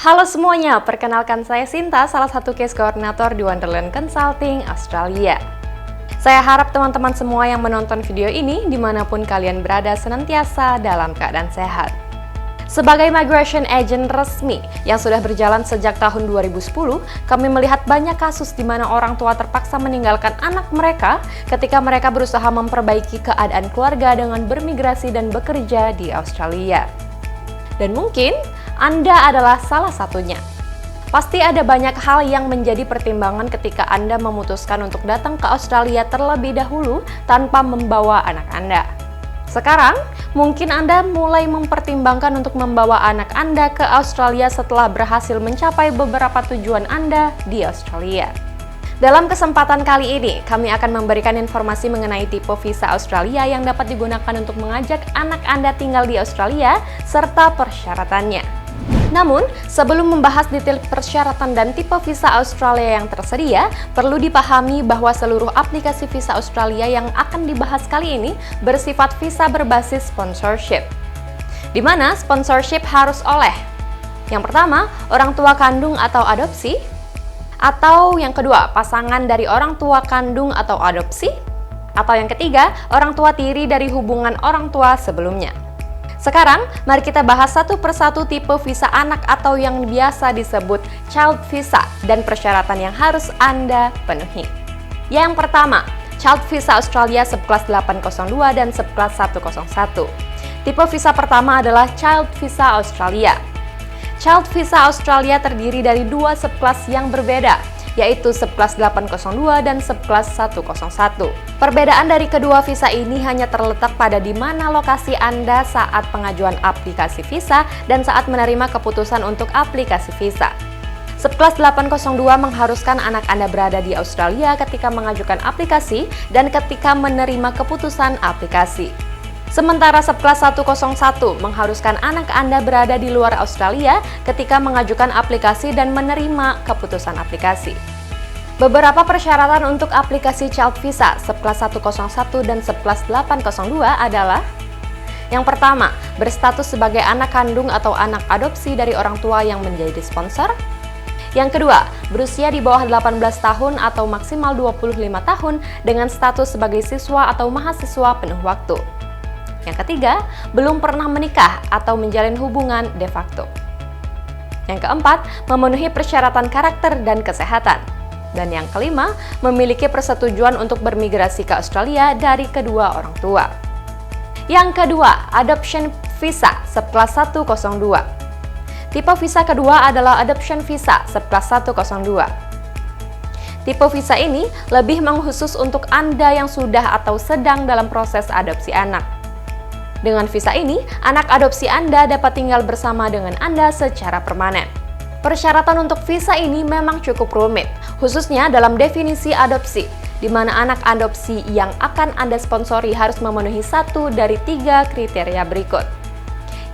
Halo semuanya, perkenalkan saya Sinta, salah satu case koordinator di Wonderland Consulting Australia. Saya harap teman-teman semua yang menonton video ini, dimanapun kalian berada, senantiasa dalam keadaan sehat. Sebagai migration agent resmi yang sudah berjalan sejak tahun 2010, kami melihat banyak kasus di mana orang tua terpaksa meninggalkan anak mereka ketika mereka berusaha memperbaiki keadaan keluarga dengan bermigrasi dan bekerja di Australia. Dan mungkin Anda adalah salah satunya. Pasti ada banyak hal yang menjadi pertimbangan ketika Anda memutuskan untuk datang ke Australia terlebih dahulu tanpa membawa anak Anda. Sekarang, mungkin Anda mulai mempertimbangkan untuk membawa anak Anda ke Australia setelah berhasil mencapai beberapa tujuan Anda di Australia. Dalam kesempatan kali ini, kami akan memberikan informasi mengenai tipe visa Australia yang dapat digunakan untuk mengajak anak Anda tinggal di Australia, serta persyaratannya. Namun, sebelum membahas detail persyaratan dan tipe visa Australia yang tersedia, perlu dipahami bahwa seluruh aplikasi visa Australia yang akan dibahas kali ini bersifat visa berbasis sponsorship, di mana sponsorship harus oleh yang pertama, orang tua kandung atau adopsi, atau yang kedua, pasangan dari orang tua kandung atau adopsi, atau yang ketiga, orang tua tiri dari hubungan orang tua sebelumnya. Sekarang, mari kita bahas satu persatu tipe visa anak atau yang biasa disebut child visa dan persyaratan yang harus Anda penuhi. Yang pertama, child visa Australia subclass 802 dan subclass 101. Tipe visa pertama adalah child visa Australia. Child visa Australia terdiri dari dua subclass yang berbeda, yaitu subclass 802 dan subclass 101. Perbedaan dari kedua visa ini hanya terletak pada di mana lokasi Anda saat pengajuan aplikasi visa dan saat menerima keputusan untuk aplikasi visa. Subclass 802 mengharuskan anak Anda berada di Australia ketika mengajukan aplikasi dan ketika menerima keputusan aplikasi. Sementara subclass 101 mengharuskan anak Anda berada di luar Australia ketika mengajukan aplikasi dan menerima keputusan aplikasi. Beberapa persyaratan untuk aplikasi child visa subclass 101 dan subclass 802 adalah: yang pertama, berstatus sebagai anak kandung atau anak adopsi dari orang tua yang menjadi sponsor. Yang kedua, berusia di bawah 18 tahun atau maksimal 25 tahun dengan status sebagai siswa atau mahasiswa penuh waktu. Yang ketiga, belum pernah menikah atau menjalin hubungan de facto. Yang keempat, memenuhi persyaratan karakter dan kesehatan. Dan yang kelima, memiliki persetujuan untuk bermigrasi ke Australia dari kedua orang tua. Yang kedua, adoption visa subclass 102. Tipe visa kedua adalah adoption visa subclass 102. Tipe visa ini lebih mengkhusus untuk Anda yang sudah atau sedang dalam proses adopsi anak. Dengan visa ini, anak adopsi Anda dapat tinggal bersama dengan Anda secara permanen. Persyaratan untuk visa ini memang cukup rumit, khususnya dalam definisi adopsi, di mana anak adopsi yang akan Anda sponsori harus memenuhi satu dari 3 kriteria berikut.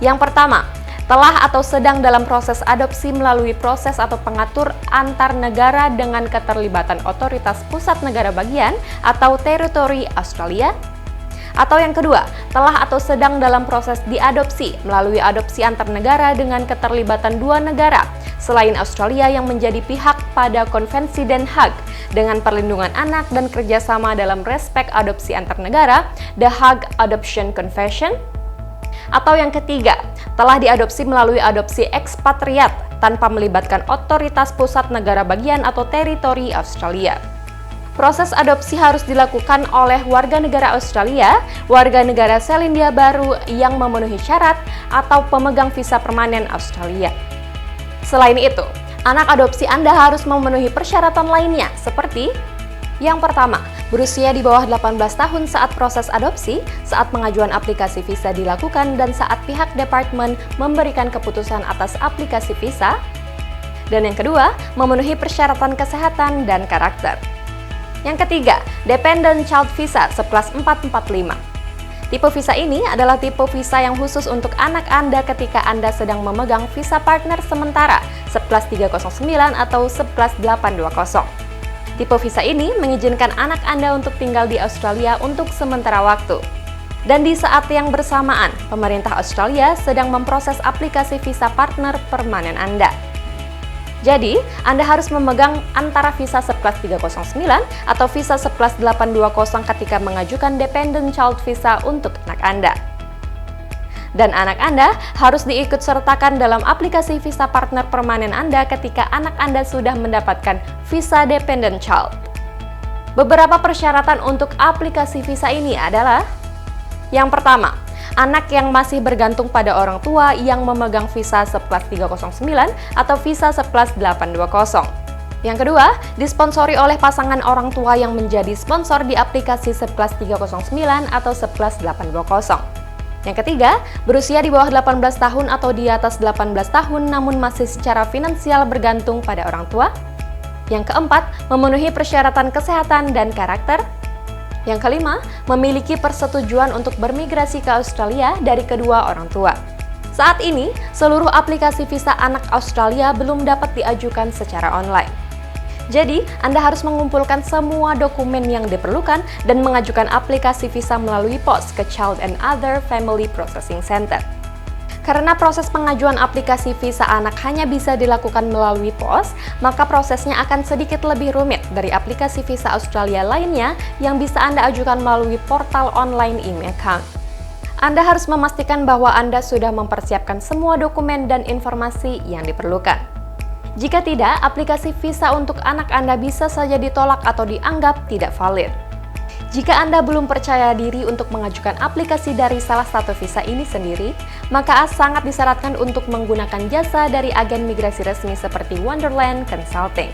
Yang pertama, telah atau sedang dalam proses adopsi melalui proses atau pengatur antar negara dengan keterlibatan otoritas pusat negara bagian atau teritori Australia. Atau yang kedua, telah atau sedang dalam proses diadopsi melalui adopsi antar negara dengan keterlibatan 2 negara selain Australia yang menjadi pihak pada Konvensi Den Haag dengan perlindungan anak dan kerjasama dalam respek adopsi antar negara, The Hague Adoption Convention. Atau yang ketiga, telah diadopsi melalui adopsi ekspatriat tanpa melibatkan otoritas pusat negara bagian atau teritori Australia. Proses adopsi harus dilakukan oleh warga negara Australia, warga negara Selandia Baru yang memenuhi syarat, atau pemegang visa permanen Australia. Selain itu, anak adopsi Anda harus memenuhi persyaratan lainnya seperti: yang pertama, berusia di bawah 18 tahun saat proses adopsi, saat pengajuan aplikasi visa dilakukan, dan saat pihak departemen memberikan keputusan atas aplikasi visa. Dan yang kedua, memenuhi persyaratan kesehatan dan karakter. Yang ketiga, Dependent Child Visa subclass 445. Tipe visa ini adalah tipe visa yang khusus untuk anak Anda ketika Anda sedang memegang visa partner sementara subclass 309 atau subclass 820. Tipe visa ini mengizinkan anak Anda untuk tinggal di Australia untuk sementara waktu. Dan di saat yang bersamaan, pemerintah Australia sedang memproses aplikasi visa partner permanen Anda. Jadi, Anda harus memegang antara visa sekelas 309 atau visa sekelas 820 ketika mengajukan Dependent Child Visa untuk anak Anda. Dan anak Anda harus diikut sertakan dalam aplikasi visa partner permanen Anda ketika anak Anda sudah mendapatkan visa Dependent Child. Beberapa persyaratan untuk aplikasi visa ini adalah: yang pertama, anak yang masih bergantung pada orang tua yang memegang visa sekelas 309 atau visa sekelas 820. Yang kedua, disponsori oleh pasangan orang tua yang menjadi sponsor di aplikasi sekelas 309 atau sekelas 820. Yang ketiga, berusia di bawah 18 tahun atau di atas 18 tahun namun masih secara finansial bergantung pada orang tua. Yang keempat, memenuhi persyaratan kesehatan dan karakter. Yang kelima, memiliki persetujuan untuk bermigrasi ke Australia dari kedua orang tua. Saat ini, seluruh aplikasi visa anak Australia belum dapat diajukan secara online. Jadi, Anda harus mengumpulkan semua dokumen yang diperlukan dan mengajukan aplikasi visa melalui pos ke Child and Other Family Processing Center. Karena proses pengajuan aplikasi visa anak hanya bisa dilakukan melalui pos, maka prosesnya akan sedikit lebih rumit dari aplikasi visa Australia lainnya yang bisa Anda ajukan melalui portal online e-account. Anda harus memastikan bahwa Anda sudah mempersiapkan semua dokumen dan informasi yang diperlukan. Jika tidak, aplikasi visa untuk anak Anda bisa saja ditolak atau dianggap tidak valid. Jika Anda belum percaya diri untuk mengajukan aplikasi dari salah satu visa ini sendiri, maka sangat disarankan untuk menggunakan jasa dari agen migrasi resmi seperti Wonderland Consulting.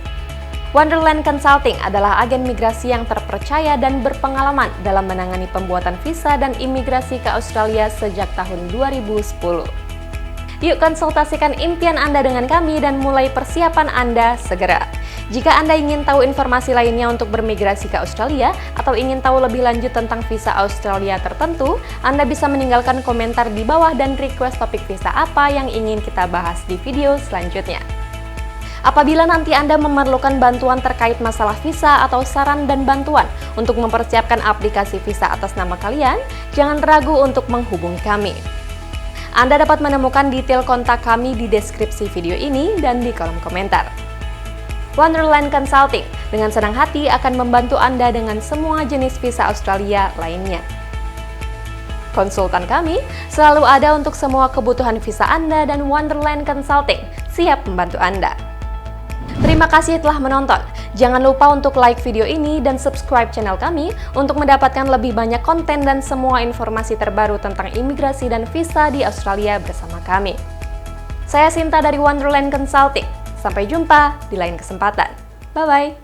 Wonderland Consulting adalah agen migrasi yang terpercaya dan berpengalaman dalam menangani pembuatan visa dan imigrasi ke Australia sejak tahun 2010. Yuk konsultasikan impian Anda dengan kami dan mulai persiapan Anda segera. Jika Anda ingin tahu informasi lainnya untuk bermigrasi ke Australia atau ingin tahu lebih lanjut tentang visa Australia tertentu, Anda bisa meninggalkan komentar di bawah dan request topik visa apa yang ingin kita bahas di video selanjutnya. Apabila nanti Anda memerlukan bantuan terkait masalah visa atau saran dan bantuan untuk mempersiapkan aplikasi visa atas nama kalian, jangan ragu untuk menghubungi kami. Anda dapat menemukan detail kontak kami di deskripsi video ini dan di kolom komentar. Wonderland Consulting dengan senang hati akan membantu Anda dengan semua jenis visa Australia lainnya. Konsultan kami selalu ada untuk semua kebutuhan visa Anda dan Wonderland Consulting siap membantu Anda. Terima kasih telah menonton. Jangan lupa untuk like video ini dan subscribe channel kami untuk mendapatkan lebih banyak konten dan semua informasi terbaru tentang imigrasi dan visa di Australia bersama kami. Saya Sinta dari Wonderland Consulting. Sampai jumpa di lain kesempatan. Bye-bye.